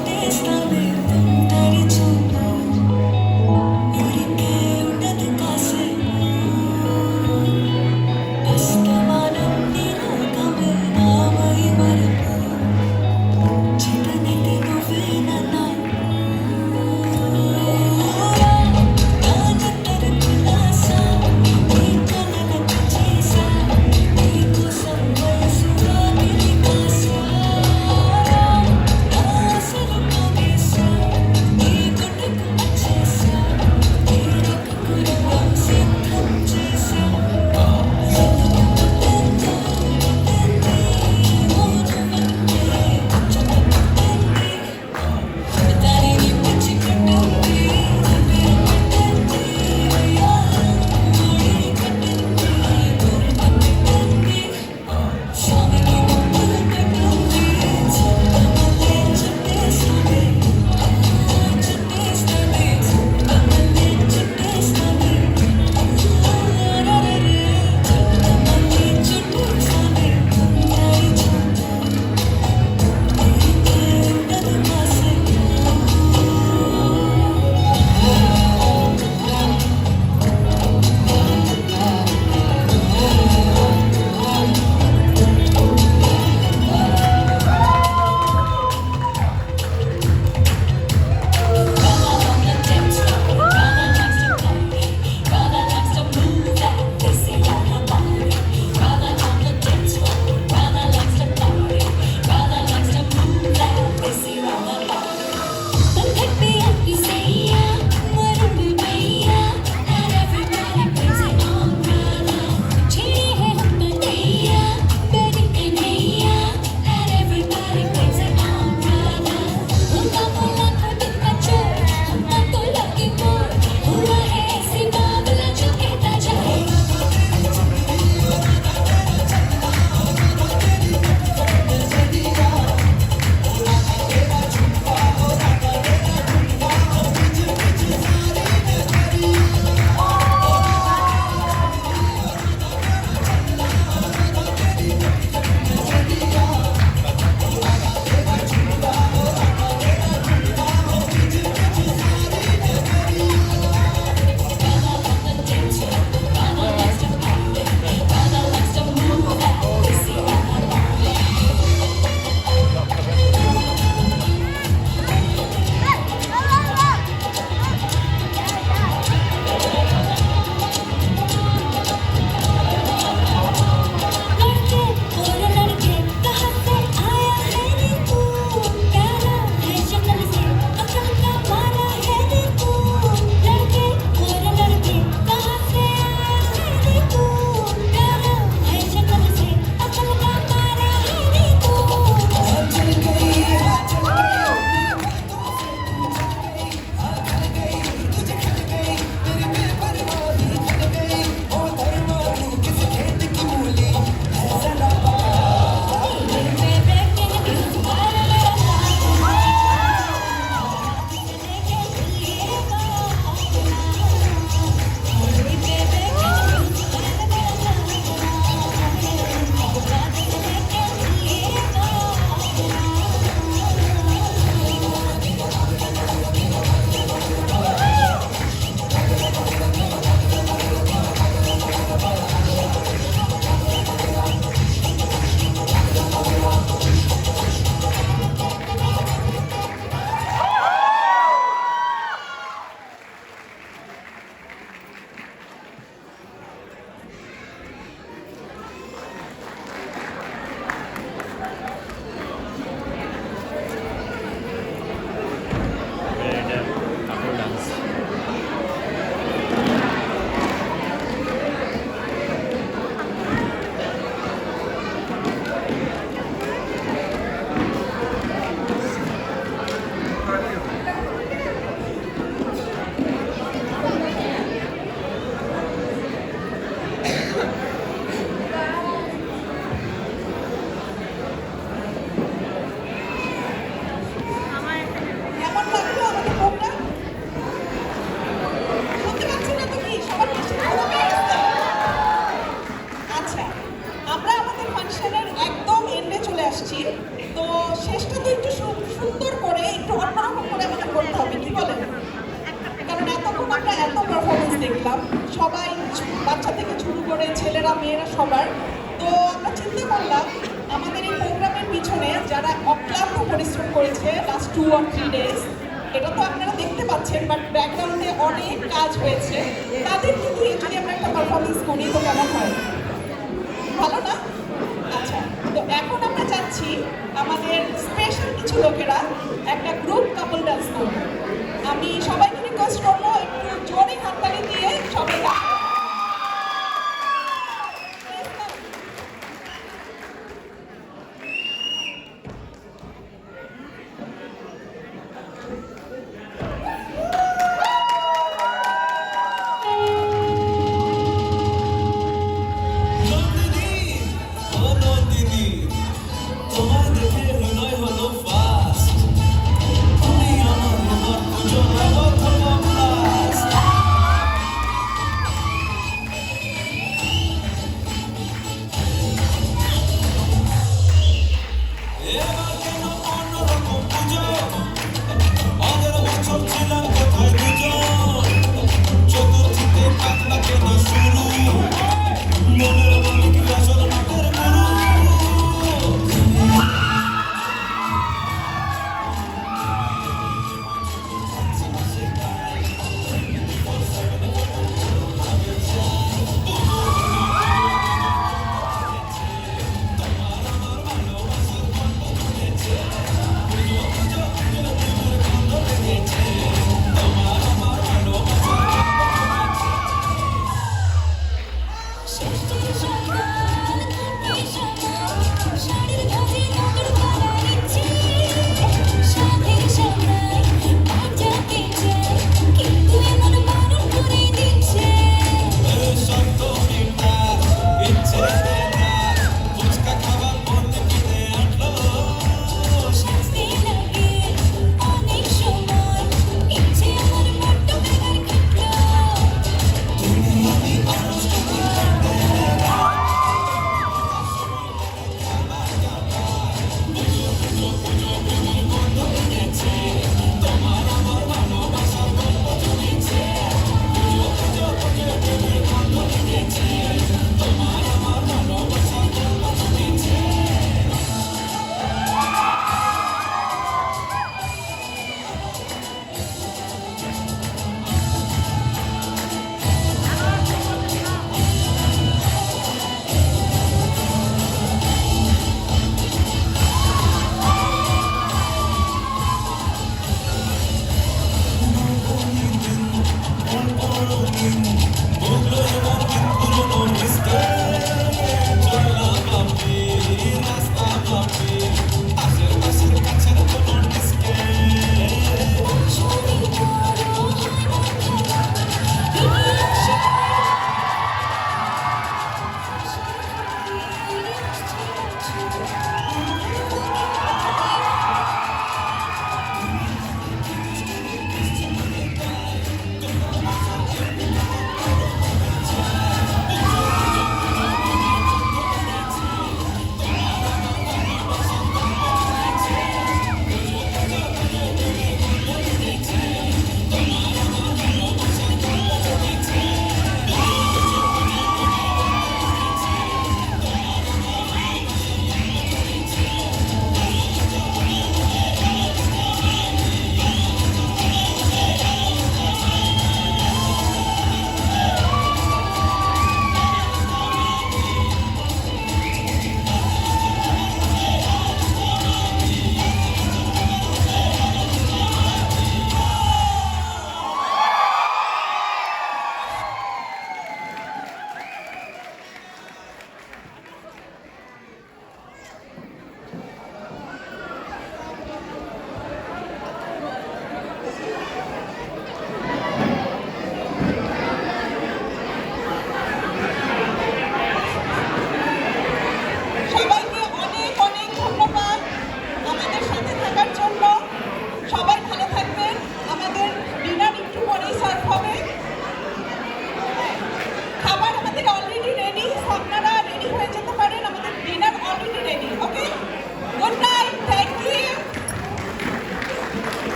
করলাম, সবাই বাচ্চা থেকে শুরু করে ছেলেরা মেয়েরা সবার। তো আমরা চিন্তা করলাম আমাদের এই প্রোগ্রামের পিছনে যারা অক্লান্ত পরিশ্রম করেছে লাস্ট 2 or 3 days, এটা তো আপনারা দেখতে পাচ্ছেন, বাট ব্যাকগ্রাউন্ডে অনেক কাজ হয়েছে, তাদেরকে দিয়ে যদি আমরা একটা পারফরমেন্স করি তো কেমন হয়? ভালো না? আচ্ছা, তো এখন আমরা চাচ্ছি আমাদের স্পেশাল কিছু লোকেরা একটা গ্রুপ কাপল ডান্স করবে। আমি সবাইকে রিকোয়েস্ট করবো একটু জোরে হাততালি দিয়ে সবাই নন্দিনী, ও নন্দিনী, তোমায় দেখে হৃদয় হলো ফাস্ট। তুমি আমার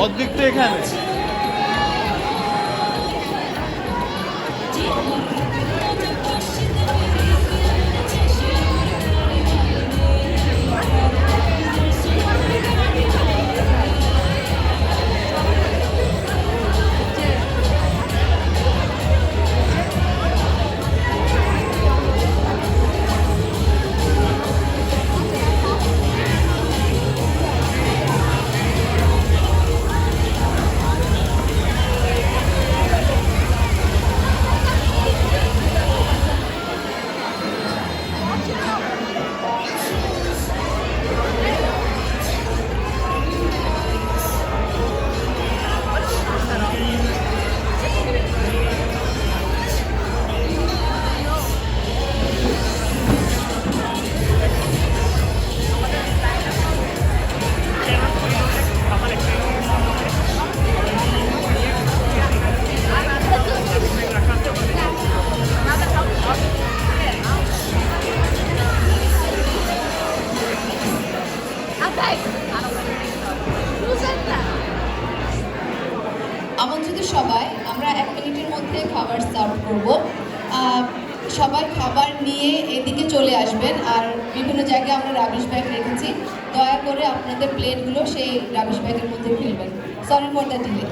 অর্ধেক তো এখানে। আমন্ত্রিত সবাই, আমরা 1 মিনিটের মধ্যে খাবার সার্ভ করব। সবাই খাবার নিয়ে এদিকে চলে আসবেন। আর বিভিন্ন জায়গায় আমরা রাবিশ ব্যাগ রেখেছি, দয়া করে আপনাদের প্লেটগুলো সেই রাবিশ ব্যাগের মধ্যে ফেলবেন। Sorry for the delay.